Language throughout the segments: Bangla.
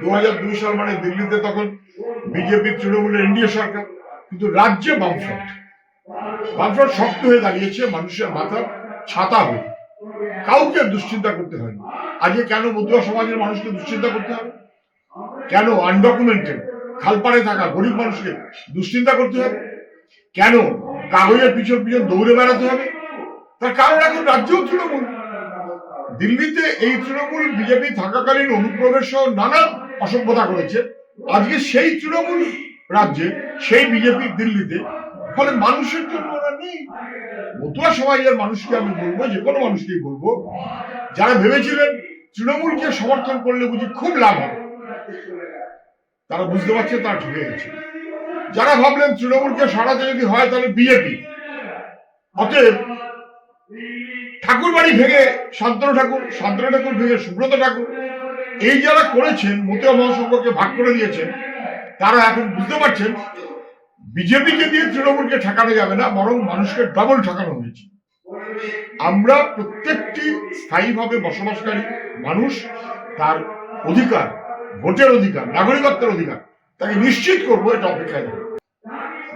2002 সাল মানে দিল্লিতে তখন বিজেপি তৃণমূলের এনডিএ সরকার, কিন্তু রাজ্যে বামফ্রন্ট শক্ত হয়ে দাঁড়িয়েছে, মানুষের মাথার ছাতা হয়ে। কাউকে দুশ্চিন্তা করতে হয়নি। আজকে কেন মতুয়া সমাজের মানুষকে দুশ্চিন্তা করতে হবে? কেন আনডকুমেন্টেড খালপাড়ে থাকা গরিব মানুষকে দুশ্চিন্তা করতে হবে? কেন কাগজের পিছন দৌড়ে বেড়াতে হবে? তার কারণ এখন রাজ্যেও তৃণমূল। দিল্লিতে এই তৃণমূল বিজেপি থাকাকালীন অনুপ্রবেশ সহ নানা অসভ্যতা করেছে। আজকে সেই তৃণমূল রাজ্যে, সেই বিজেপি দিল্লিতে, ফলে মানুষের জন্য ওরা নেই। মতুয়া সমাজের মানুষকে আমি বলবো, যে কোনো মানুষকেই বলবো, যারা ভেবেছিলেন তৃণমূলকে সমর্থন করলে বুঝি খুব লাভ হবে, তারা বুঝতে পারছে তারা ঠকে গেছে। যারা ভাবলেন তৃণমূলকে সরাতে যদি হয় তাহলে বিজেপি, অতএব ঠাকুর বাড়ি ভেঙে শান্তনু ঠাকুর ভেঙে সুব্রত ঠাকুর, এই যারা করেছেন, মতুয়া মহাসংঘকে ভাগ করে দিয়েছেন, তারা এখন বুঝতে পারছেন বিজেপিকে দিয়ে তৃণমূলকে ঠেকানো যাবে না, বরং মানুষকে ডবল ঠেকানো হয়েছে। আমরা প্রত্যেকটি স্থায়ীভাবে বসবাসকারী মানুষ তার অধিকার, ভোটের অধিকার, নাগরিকত্বের অধিকার, তাকে নিশ্চিত করবো, এটা অপেক্ষায় থাকবে।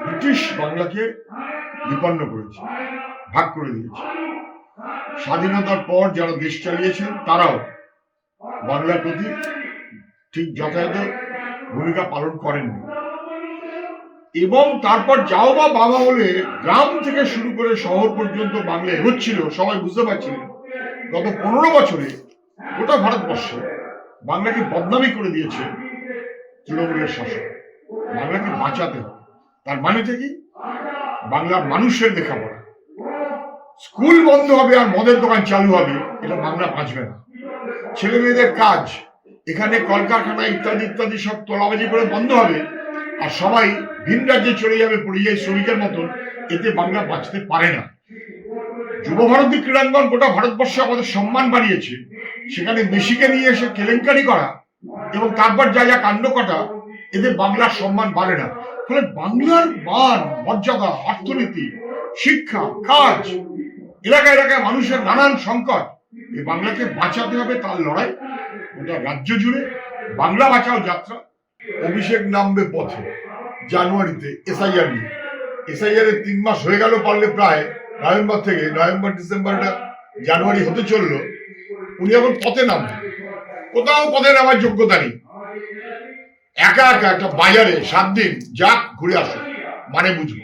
ব্রিটিশ বাংলাকে বিপন্ন করেছে, ভাগ করে দিয়েছে। স্বাধীনতার পর যারা দেশ চালিয়েছেন তারাও বাংলার প্রতি ঠিক যথাযথ ভূমিকা পালন করেননি। এবং তারপর যাও বা বাবা বলে গ্রাম থেকে শুরু করে শহর পর্যন্ত বাংলা এগোচ্ছিল, সবাই বুঝতে পারছিলেন গত 15 বছরে গোটা ভারতবর্ষে বাংলাকে বদনামি করে দিয়েছে তৃণমূলের শাসক। বাংলাকে বাঁচাতে হবে। তার মানেটা কি? বাংলার মানুষের লেখাপড়া, স্কুল বন্ধ হবে আর মদের দোকান চালু হবে, এটা বাংলা বাঁচবে না। ছেলে মেয়েদের কাজ, এখানে কলকারখানা ইত্যাদি ইত্যাদি সব তোলাবাজি করে বন্ধ হবে, আর সবাই ভিন রাজ্যে চলে যাবে পরিযায়ী শ্রমিকের মতন, এতে বাংলা বাঁচতে পারে না। যুব ভারতী ক্রীড়াঙ্গন গোটা ভারতবর্ষে আমাদের সম্মান বাড়িয়েছে, সেখানে মেসিকে নিয়ে এসে কেলেঙ্কারি করা এবং তারপর যা যা কাণ্ড কটা, এতে বাংলার সম্মান বাড়ে না। ফলে বাংলার মান, মর্যাদা, অর্থনীতি, শিক্ষা, কাজ, এলাকায় এলাকায় মানুষের নানান সংকট, এই বাংলাকে বাঁচাতে হবে। তার লড়াই গোটা রাজ্য জুড়ে বাংলা বাঁচাও যাত্রা। অভিষেক নামবে পথে জানুয়ারিতে এসআইআর নিয়ে। এসআইআর এর 3 মাস হয়ে গেল, পারলে প্রায় নভেম্বর থেকে, নভেম্বর ডিসেম্বর, জানুয়ারি হতে চললো, উনি এখন পথে নামবেন। কোথাও পথে নামার যোগ্যতা নেই। একা একা একটা বাজারে 7 দিন যাক, ঘুরে আসো, মানে বুঝবো।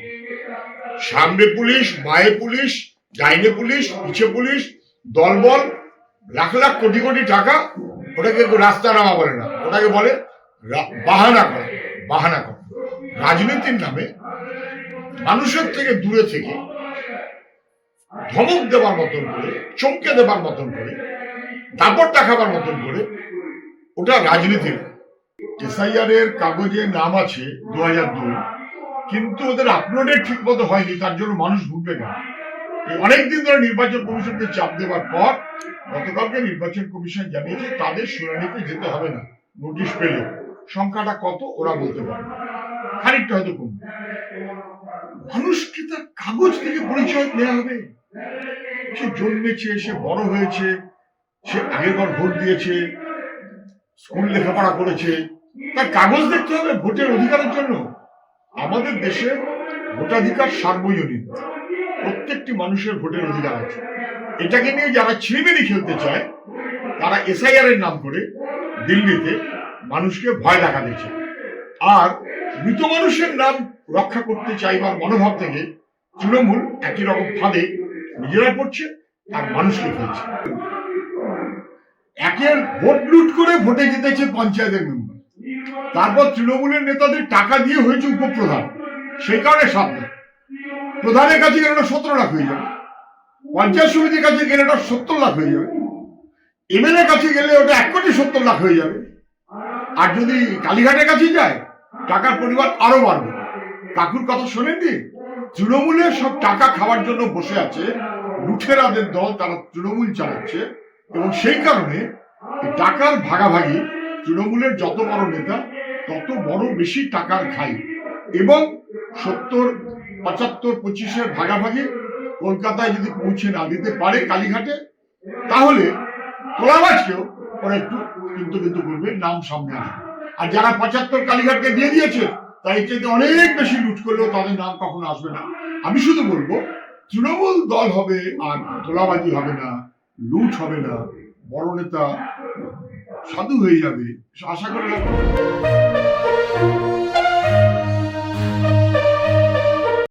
সামনে পুলিশ, বায়ে পুলিশ, ডাইনে পুলিশ, পিছে পুলিশ, দলবল, লাখ লাখ কোটি কোটি টাকা, ওটাকে রাস্তা নামা বলে না, ওটাকে বলে বাহানা করা। রাজনীতির নামে মানুষের থেকে দূরে থেকে ধমক দেবার মতন করে, চমকে দেবার মতন করে, দাপট দেখাবার মতন করে, ওটা রাজনীতি। এসআইআর এর কাগজে নাম আছে 2002, কিন্তু ওদের আপলোডেড ঠিক মতো হয়নি, তার জন্য মানুষ ভুগবে না। অনেকদিন ধরে নির্বাচন কমিশনকে চাপ দেওয়ার পর গতকালকে নির্বাচন কমিশন জানিয়েছে তাদের শুনানিতে যেতে হবে না, নোটিশ পেলে। সংখ্যাটা কত ওরা বলতে পারে, খানিকটা হয়তো কমবে। মানুষকে তার কাগজ থেকে পরিচয় দেওয়া হবে। সে জন্মেছে, সে বড় হয়েছে, সে আগেরবার ভোট দিয়েছে, স্কুল লেখাপড়া করেছে, তার কাগজ দেখতে হবে ভোটের অধিকারের জন্য। আমাদের দেশে ভোটাধিকার সার্বজনীন, প্রত্যেকটি মানুষের ভোটের অধিকার আছে। এটাকে নিয়ে যারা ছিনিমিনি খেলতে চায়, তারা এসআইআর এর নাম করে দিল্লিতে মানুষকে ভয় দেখাতে চায়। আর মৃত মানুষের নাম রক্ষা করতে চাইবার মনোভাব থেকে তৃণমূল একই রকম ফাঁদে নিজেরা পড়ছে আর মানুষকে ফেলছে। একের ভোট লুট করে ভোটে জিতেছে পঞ্চায়েতের মেম্বার, তারপর তৃণমূলের নেতাদের টাকা দিয়ে হয়েছে উপপ্রধান, সেই কারণে 7 লাখ। প্রধানের কাছে গেলে ওটা 17 লাখ হয়ে যাবে, পঞ্চায়েত সমিতির কাছে গেলে ওটা 70 লাখ হয়ে যাবে, এমএলএ কাছে গেলে ওটা 1,70 লাখ হয়ে যাবে। আর যদি কালীঘাটের কাছে যায়, টাকার পরিমাণ আরো বাড়বে। কাকুর কথা শোনেননি? তৃণমূলের সব টাকা খাওয়ার জন্য বসে আছে লুঠেরাদের দল, তারা তৃণমূল চালাচ্ছে, এবং সেই কারণে টাকার ভাগাভাগি তৃণমূলের যত বড় নেতা তত বড় বেশি টাকার খাই। এবং 70, 75, 25-এর ভাগাভাগি কলকাতায় যদি পৌঁছে না দিতে পারে কালীঘাটে, তাহলে তোলাবাজকেও ওরা একটু কিন্তু করবে, নাম সামনে আসবে। আর যারা 75 কালীঘাটকে দিয়ে দিয়েছে তাই চাইতে অনেক বেশি লুট করলেও তাদের নাম কখনো আসবে না। আমি শুধু বলবো তৃণমূল দল হবে আর তোলাবাজি হবে না, লুট হবে না, বড় নেতা সাধু হয়ে যাবে, আশা করে রাখবো।